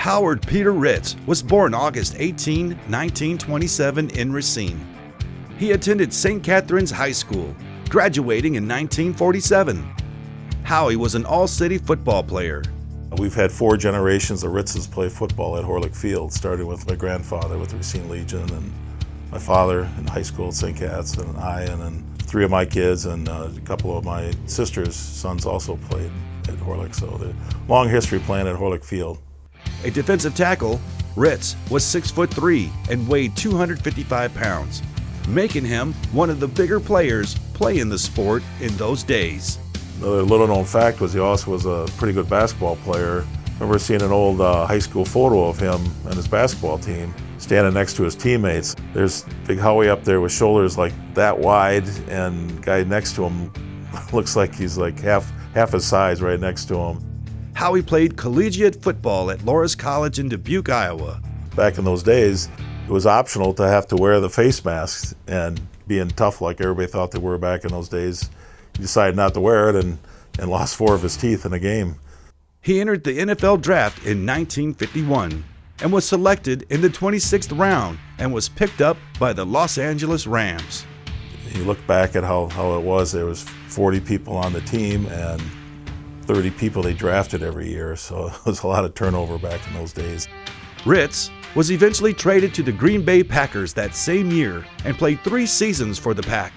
Howard Peter Ruetz was born August 18, 1927 in Racine. He attended St. Catherine's High School, graduating in 1947. Howie was an all-city football player. We've had 4 generations of Ruetzes play football at Horlick Field, starting with my grandfather with the Racine Legion, and my father in high school at St. Cat's, and then 3 of my kids, and a couple of my sister's sons also played at Horlick. So the long history playing at Horlick Field. A defensive tackle, Ruetz was 6'3" and weighed 255 pounds, making him one of the bigger players playing the sport in those days. Another little-known fact was he also was a pretty good basketball player. I remember seeing an old high school photo of him and his basketball team standing next to his teammates. There's big Howie up there with shoulders like that wide, and the guy next to him looks like he's like half his size right next to him. Howie played collegiate football at Loras College in Dubuque, Iowa. Back in those days, it was optional to have to wear the face masks, and being tough like everybody thought they were back in those days, he decided not to wear it and lost 4 of his teeth in a game. He entered the NFL draft in 1951 and was selected in the 26th round and was picked up by the Los Angeles Rams. You look back at how it was, there was 40 people on the team and 30 people they drafted every year, so it was a lot of turnover back in those days. Ruetz was eventually traded to the Green Bay Packers that same year and played 3 seasons for the Pack.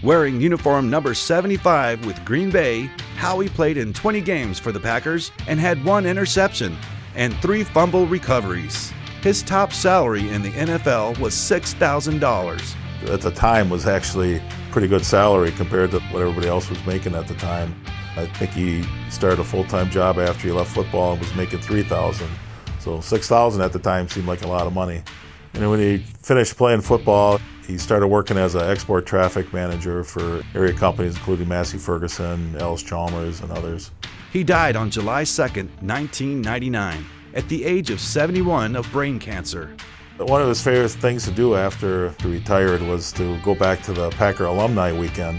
Wearing uniform number 75 with Green Bay, Howie played in 20 games for the Packers and had 1 interception and 3 fumble recoveries. His top salary in the NFL was $6,000. At the time was actually pretty good salary compared to what everybody else was making at the time. I think he started a full-time job after he left football and was making $3,000. So $6,000 at the time seemed like a lot of money. And when he finished playing football, he started working as an export traffic manager for area companies including Massey Ferguson, Ellis Chalmers, and others. He died on July 2nd, 1999, at the age of 71 of brain cancer. One of his favorite things to do after he retired was to go back to the Packer Alumni Weekend,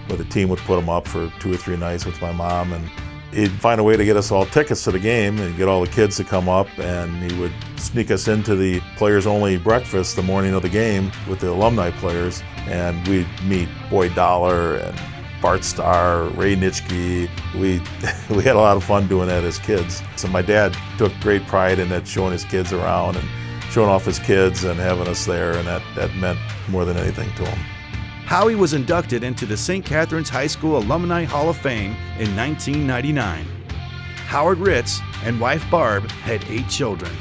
where the team would put him up for 2 or 3 nights with my mom, and he'd find a way to get us all tickets to the game and get all the kids to come up, and he would sneak us into the players-only breakfast the morning of the game with the alumni players, and we'd meet Boyd Dollar and Bart Starr, Ray Nitschke. We had a lot of fun doing that as kids. So my dad took great pride in that, showing his kids around and showing off his kids and having us there, and that meant more than anything to him. Howie was inducted into the St. Catherine's High School Alumni Hall of Fame in 1999. Howard Ruetz and wife Barb had 8 children.